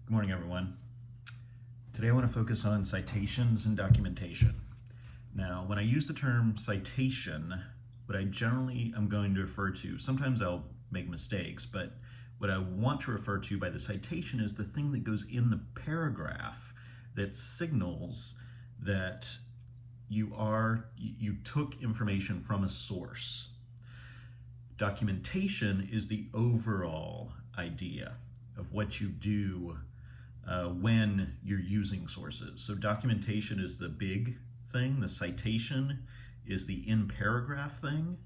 Good morning, everyone. Today I want to focus on citations and documentation. Now, when I use the term citation, what I generally am going to refer to, sometimes I'll make mistakes, but what I want to refer to by the citation is the thing that goes in the paragraph that signals that you took information from a source. Documentation is the overall idea of what you do when you're using sources. So documentation is the big thing, the citation is the in paragraph thing,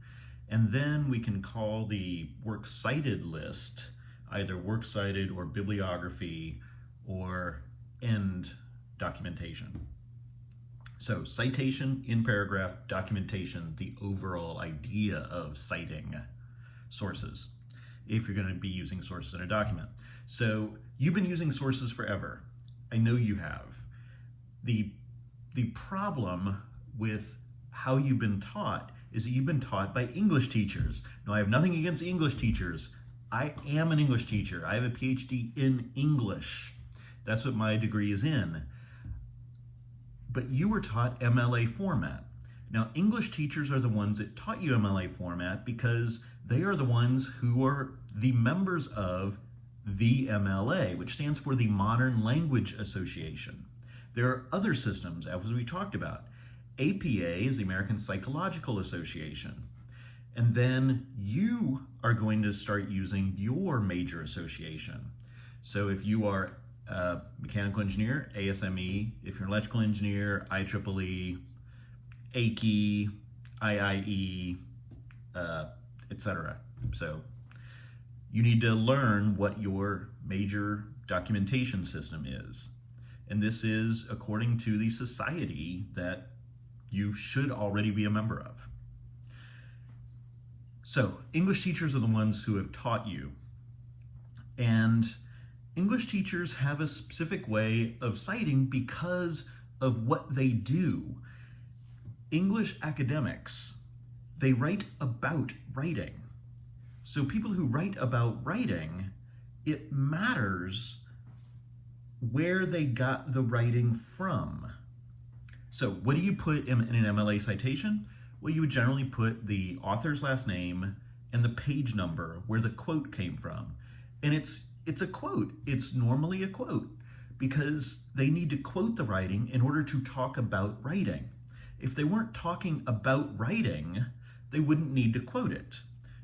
and then we can call the works cited list either works cited or bibliography or end documentation. So citation, in paragraph, documentation, the overall idea of citing sources if you're going to be using sources in a document. So you've been using sources forever. I know you have. The problem with how you've been taught is that you've been taught by English teachers. Now, I have nothing against English teachers. I am an English teacher. I have a PhD in English. That's what my degree is in. But you were taught MLA format. Now, English teachers are the ones that taught you MLA format because they are the ones who are the members of the MLA, which stands for the Modern Language Association. There are other systems, as we talked about. APA is the American Psychological Association. And then you are going to start using your major association. So if you are a mechanical engineer, ASME. If you're an electrical engineer, IEEE, AICE, IIE, etc. So you need to learn what your major documentation system is. And this is according to the society that you should already be a member of. So English teachers are the ones who have taught you. And English teachers have a specific way of citing because of what they do. English academics, they write about writing. So people who write about writing, it matters where they got the writing from. So what do you put in an MLA citation? Well, you would generally put the author's last name and the page number where the quote came from. And it's a quote. It's normally a quote because they need to quote the writing in order to talk about writing. If they weren't talking about writing, they wouldn't need to quote it.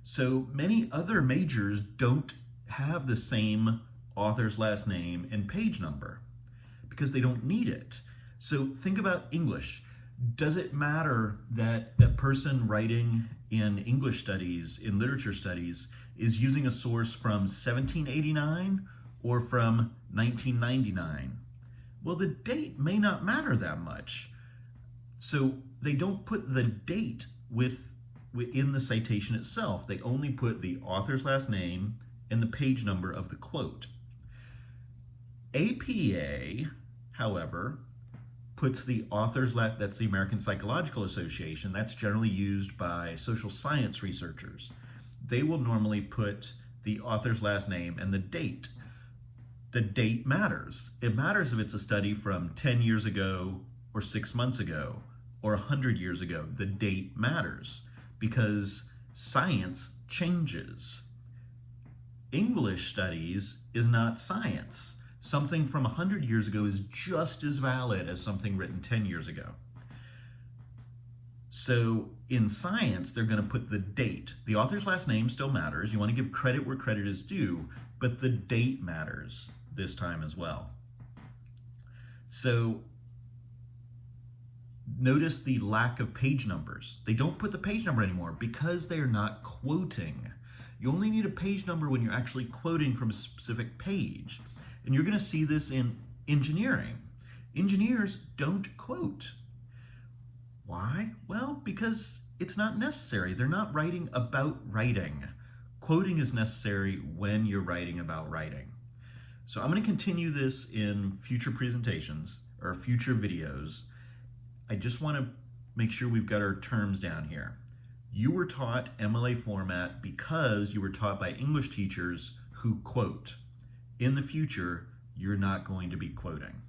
So many other majors don't have the same author's last name and page number because they don't need it. So think about English. Does it matter that a person writing in English studies, in literature studies, is using a source from 1789 or from 1999? Well, the date may not matter that much. So they don't put the date within the citation itself. They only put the author's last name and the page number of the quote. APA, however, puts the author's last, that's the American Psychological Association. That's generally used by social science researchers. They will normally put the author's last name and the date. The date matters. It matters if it's a study from 10 years ago or 6 months ago or 100 years ago. The date matters because science changes. English studies is not science. Something from 100 years ago is just as valid as something written 10 years ago. So in science, they're going to put the date. The author's last name still matters. You want to give credit where credit is due, but the date matters this time as well. So notice the lack of page numbers. They don't put the page number anymore because they're not quoting. You only need a page number when you're actually quoting from a specific page. And you're going to see this in engineering. Engineers don't quote. Why? Well, because it's not necessary. They're not writing about writing. Quoting is necessary when you're writing about writing. So I'm going to continue this in future presentations or future videos. I just want to make sure we've got our terms down here. You were taught MLA format because you were taught by English teachers who quote. In the future, you're not going to be quoting.